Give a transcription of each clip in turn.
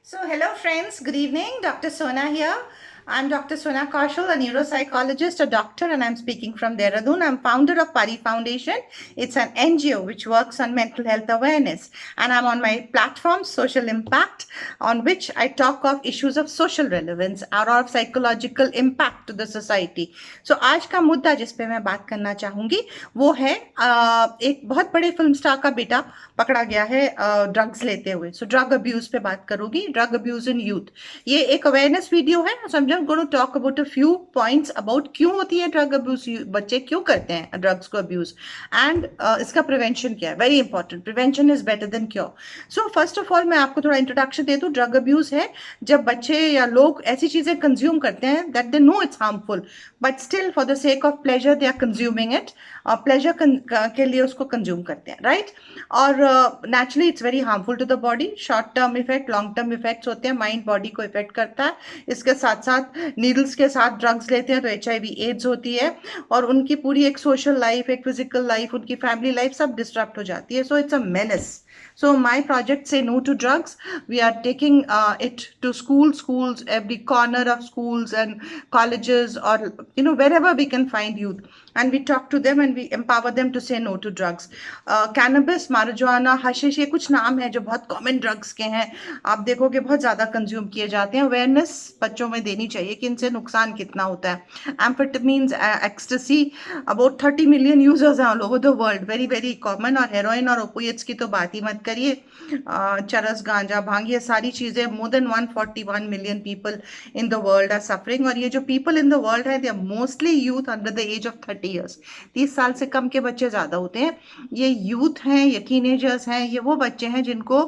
So, hello friends, good evening. Dr. Sona here. I'm Dr. Sona Kaushal, a neuropsychologist, a doctor, and I'm speaking from Dehradun. I'm founder of Pari Foundation. It's an NGO which works on mental health awareness. And I'm on my platform, Social Impact, on which I talk of issues of social relevance or of psychological impact to the society. So, आज का मुद्दा जिस पे मैं बात करना चाहूँगी वो है एक बहुत बड़े फिल्म स्टार का बेटा पकड़ा गया है ड्रग्स लेते हुए. सो ड्रग अब्यूज पे बात करूंगी, ड्रग अब्यूज इन यूथ. ये एक अवेयरनेस वीडियो है. So I am going to talk about a few points about क्यों होती है ड्रग अब्यूज, बच्चे क्यों करते हैं ड्रग्स को अब्यूज, एंड इसका प्रिवेंशन क्या है. Very important, prevention is better than cure. So first of all मैं आपको थोड़ा इंट्रोडक्शन दे दूं. ड्रग अब्यूज है जब बच्चे या लोग ऐसी चीजें कंज्यूम करते हैं that they know it's harmful, but still for the sake of pleasure they are consuming it. Pleasure के लिए उसको कंज्यूम करते हैं, राइट. और naturally it's very harmful to the body. Short term effect, long term effects होते हैं, mind body को effect करता है. इसके साथ साथ नीडल्स के साथ ड्रग्स लेते हैं तो HIV एड्स होती है और उनकी पूरी एक सोशल लाइफ, एक फिजिकल लाइफ, उनकी फैमिली लाइफ सब डिस्टर्ब हो जाती है. So it's a menace. So my project Say No to Drugs, we are taking it to schools, every corner of schools and colleges, or wherever we can find youth, and we talk to them and we empower them to say no to drugs. Cannabis, marijuana, hashish, ये कुछ नाम है जो बहुत common drugs के हैं. आप देखोगे बहुत ज़्यादा कंज्यूम किए जाते हैं. अवेयरनेस बच्चों में देनी चाहिए कि इनसे नुकसान कितना होता है. Amphetamines, ecstasy, about 30 million users हैं all over the world, very very common. और हेरोइन और ओपिएट्स की तो बात ही मत करिए. चरस, गांजा, भांग, ये सारी चीज़ें, more than 141 million people in the world are suffering. और ये जो पीपल इन द वर्ल्ड है, they are mostly youth under the age of 30 years. 30 साल से कम के बच्चे ज़्यादा होते हैं. ये यूथ हैं, ये टीनेजर्स हैं, ये वो बच्चे हैं जिनको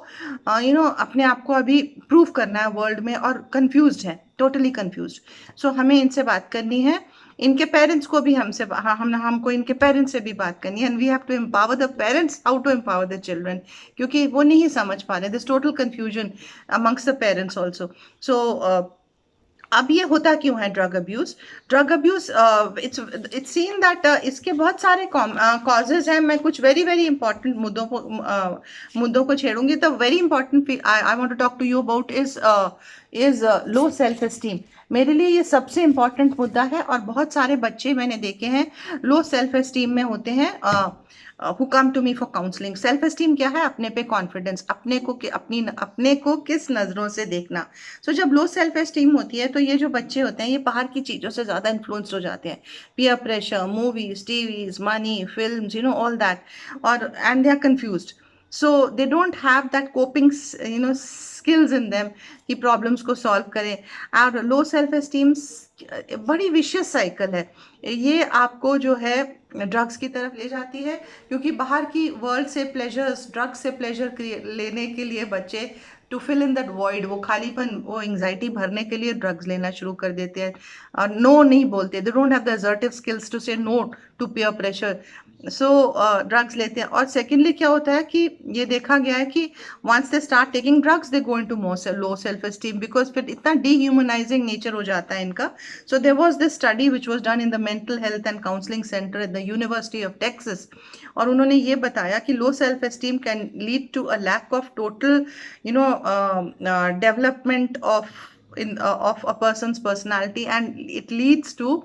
अपने आप को अभी प्रूव करना है वर्ल्ड में और कंफ्यूज्ड हैं, टोटली कंफ्यूज्ड. सो हमें इनसे बात करनी है. इनके पेरेंट्स को भी हमको इनके पेरेंट्स से भी बात करनी है. And we have to empower the parents, how to empower the children, क्योंकि वो नहीं समझ पा रहे. This total confusion amongst the parents also. So अब ये होता क्यों है drug abuse? Drug abuse, it's seen that इसके बहुत सारे कॉजेज हैं. मैं कुछ वेरी वेरी इंपॉर्टेंट मुद्दों को छेड़ूंगी. तो very important I want to talk to you about is low self esteem. मेरे लिए ये सबसे इंपॉर्टेंट मुद्दा है. और बहुत सारे बच्चे मैंने देखे हैं लो सेल्फ एस्टीम में होते हैं, who come to me for counselling. Self esteem क्या है? अपने पे कॉन्फिडेंस, अपने को किस नज़रों से देखना. सो जब लो सेल्फ एस्टीम होती है तो ये जो बच्चे होते हैं ये बाहर की चीज़ों से ज़्यादा इन्फ्लुएंस्ड हो जाते हैं. Peer pressure, movies, TVs, money, films, all that. और and they are confused. So they don't have that coping skills in them कि प्रॉब्लम्स को सॉल्व करें. और लो सेल्फ एस्टीम बड़ी विशियस साइकिल है. ये आपको जो है ड्रग्स की तरफ ले जाती है, क्योंकि बाहर की वर्ल्ड से प्लेजर्स, ड्रग्स से प्लेजर लेने के लिए बच्चे, to fill in that void, वो खालीपन, वो एंग्जाइटी भरने के लिए ड्रग्स लेना शुरू कर देते हैं. और नो नहीं बोलते. They don't have the assertive skills to say no to peer pressure. So drugs लेते हैं. और सेकेंडली क्या होता है कि ये देखा गया है कि once they start taking drugs they go into more low self esteem, because फिर इतना डीह्यूमनाइजिंग नेचर हो जाता है इनका. So there was this study which was done in the mental health and counselling centre at the university of Texas. और उन्होंने ये बताया कि low self esteem can lead to a lack of total development of a person's personality, and it leads to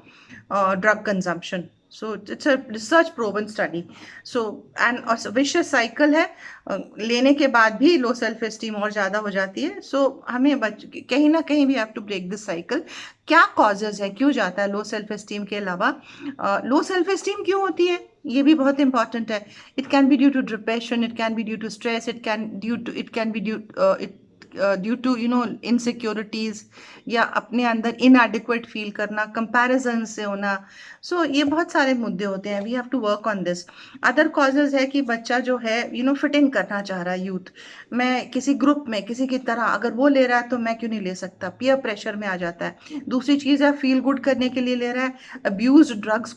drug consumption. So it's a research proven study. So and a vicious cycle है. लेने के बाद भी लो self esteem और ज़्यादा हो जाती है. सो हमें कहीं ना कहीं भी have to break this cycle. क्या कॉजेज है, क्यों जाता है लो सेल्फ एस्टीम के अलावा? लो सेल्फ एस्टीम क्यों होती है ये भी बहुत इंपॉर्टेंट है. It can be due to depression, it can be due to stress, it can be due to insecurities, या अपने अंदर इनएडिक्वेट फील करना, कंपैरिजन से होना. सो ये बहुत सारे मुद्दे होते हैं. We have to work on this. Other causes है कि बच्चा जो है फिट इन करना चाह रहा है. यूथ मैं किसी ग्रुप में किसी की तरह, अगर वो ले रहा है तो मैं क्यों नहीं ले सकता, पीयर प्रेशर में आ जाता है. दूसरी चीज़ है फील गुड करने के लिए ले रहा है. अब्यूज ड्रग्स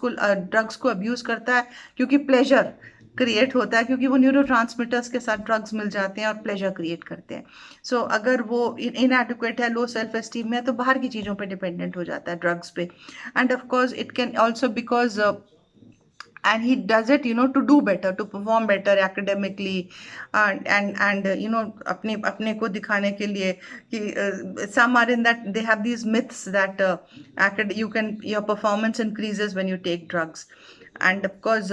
को अब्यूज करता है क्योंकि प्लेजर क्रिएट होता है, क्योंकि वो न्यूरोट्रांसमीटर्स के साथ ड्रग्स मिल जाते हैं और प्लेजर क्रिएट करते हैं. सो अगर वो इनएडिक्वेट है, लो सेल्फ एस्टीम में है, तो बाहर की चीज़ों पे डिपेंडेंट हो जाता है, ड्रग्स पे. End of course it can also because and he does it, to do better, to perform better academically, and अपने को दिखाने के लिए कि some are in that, they have these myths that your performance increases when you take drugs. And of course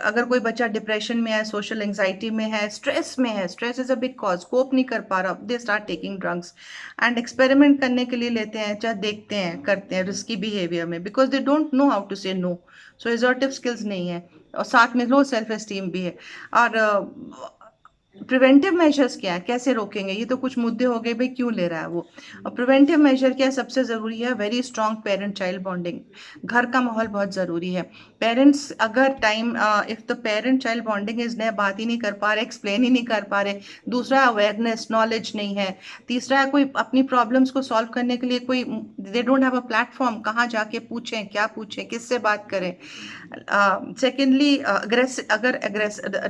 अगर कोई बच्चा depression में है, सोशल एंजाइटी में है, स्ट्रेस में है, stress is a big cause, cope नहीं कर पा रहा, they start taking drugs and experiment करने के लिए लेते हैं, चाहे देखते हैं, करते हैं रिस्की बिहेवियर में, because they don't know how to say no, so assertive skills नहीं है, और साथ में लो सेल्फ एस्टीम भी है। और प्रिवेंटिव मेजर्स क्या है, कैसे रोकेंगे, ये तो कुछ मुद्दे हो गए भाई क्यों ले रहा है वो। और प्रिवेंटिव मेजर क्या है, सबसे ज़रूरी है very strong parent child bonding, घर का माहौल बहुत ज़रूरी है। पेरेंट्स अगर time if the parent child bonding is नए, बात ही नहीं कर पा रहे, एक्सप्लेन ही नहीं कर पा रहे, दूसरा अवेयरनेस नॉलेज नहीं है, तीसरा है कोई अपनी प्रॉब्लम्स को सॉल्व करने के लिए कोई, दे डोंट हैव अ प्लेटफॉर्म, कहाँ जाके पूछें, क्या पूछें, किससे बात करें। सेकेंडली अगर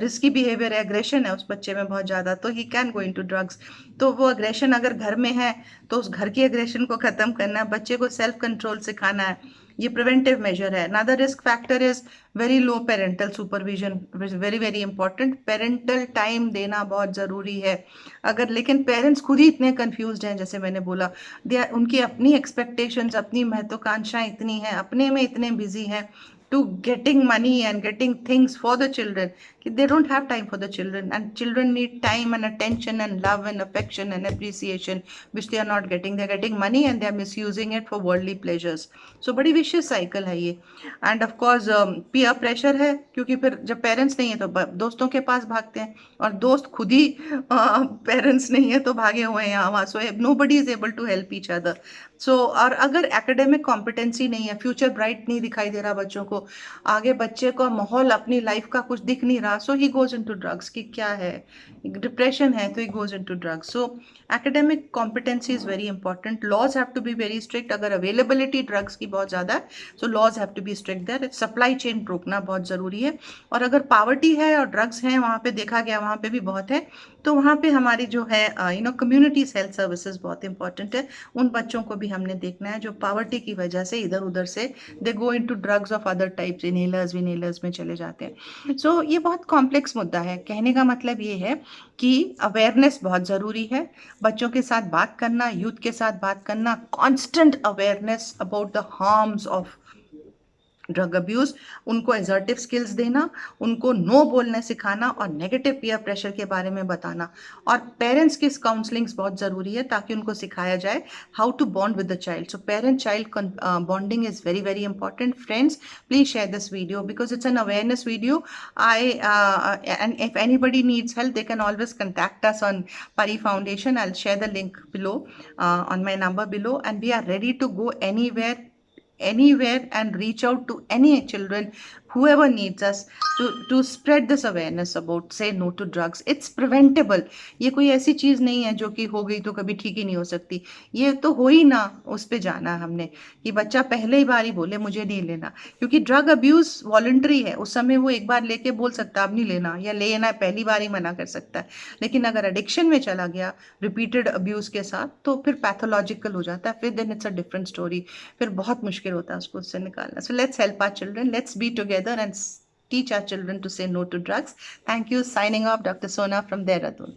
रिस्की बिहेवियर है, एग्रेशन है उस बच्चे में बहुत ज़्यादा, तो he can go into drugs. तो वो एग्रेशन अगर घर में है तो उस घर की एग्रेशन को ख़त्म करना है, बच्चे को सेल्फ कंट्रोल सिखाना है, ये प्रिवेंटिव मेजर है। Another risk factor is very low parental supervision, very very important, parental time देना बहुत ज़रूरी है। अगर लेकिन पेरेंट्स खुद ही इतने कन्फ्यूज्ड हैं, जैसे मैंने बोला, उनकी अपनी एक्सपेक्टेशंस, अपनी महत्वाकांक्षाएं इतनी हैं, अपने में इतने बिजी हैं to getting money and getting things for the children, they don't have time for the children, and children need time and attention and love and affection and appreciation, which they are not getting. They are getting money and they are misusing it for worldly pleasures. So बड़ी vicious cycle है ये। and of course peer pressure है, क्योंकि फिर जब parents नहीं है तो दोस्तों के पास भागते हैं, और दोस्त खुद ही पेरेंट्स नहीं है तो भागे हुए हैं यहाँ वहाँ, सो nobody is able to help each other. सो और अगर एकेडमिक कॉम्पिटेंसी नहीं है, फ्यूचर ब्राइट नहीं दिखाई दे रहा बच्चों को, आगे बच्चे का माहौल अपनी लाइफ का कुछ दिख नहीं रहा, so he goes into drugs, कि क्या है, डिप्रेशन है तो he goes into drugs. So academic competency is very important, laws have to be very strict, अगर अवेलेबिलिटी ड्रग्स की बहुत ज़्यादा है so laws have to be strict there, supply chain रोकना बहुत ज़रूरी है। और अगर पावर्टी है और ड्रग्स हैं, वहाँ पे देखा गया वहाँ पे भी बहुत है, तो वहाँ पे हमारी जो है कम्युनिटीज हेल्थ सर्विसेज बहुत इंपॉर्टेंट है। उन बच्चों को भी हमने देखना है जो पावर्टी की वजह से इधर उधर से they go into drugs of other types, inhalers विनहेलर्स में चले जाते हैं। सो ये बहुत कॉम्प्लेक्स मुद्दा है। कहने का मतलब ये है कि अवेयरनेस बहुत ज़रूरी है, बच्चों के साथ बात करना, यूथ के साथ बात करना, constant awareness about the harms of drug abuse, उनको एजर्टिव स्किल्स देना, उनको नो बोलने सिखाना, और नेगेटिव पीयर प्रेशर के बारे में बताना। और पेरेंट्स की काउंसलिंग्स बहुत ज़रूरी है ताकि उनको सिखाया जाए how to bond with the child. So parent child bonding is very very important. Friends, please share this video because it's an awareness video. And if anybody needs help, they can always contact us on Pari Foundation. I'll share the link below, on my number below, and we are ready to go anywhere and reach out to any children, whoever needs us, to spread this awareness about say no to drugs. It's preventable. ये कोई ऐसी चीज़ नहीं है जो कि हो गई तो कभी ठीक ही नहीं हो सकती, ये तो हो ही ना, उस पे जाना है हमने कि बच्चा पहले ही बार ही बोले मुझे नहीं लेना, क्योंकि ड्रग अब्यूज़ वॉलंटरी है, उस समय वो एक बार लेके बोल सकता है अब नहीं लेना, या लेना है पहली बार ही मना कर सकता है। लेकिन अगर एडिक्शन में चला गया रिपीटेड अब्यूज़ के साथ, तो फिर पैथोलॉजिकल हो जाता है, फिर then it's a different story, फिर बहुत मुश्किल होता है उसको उससे निकालना। So let's help our children, let's be together and teach our children to say no to drugs. Thank you. Signing off, Dr. Sona from Dehradun.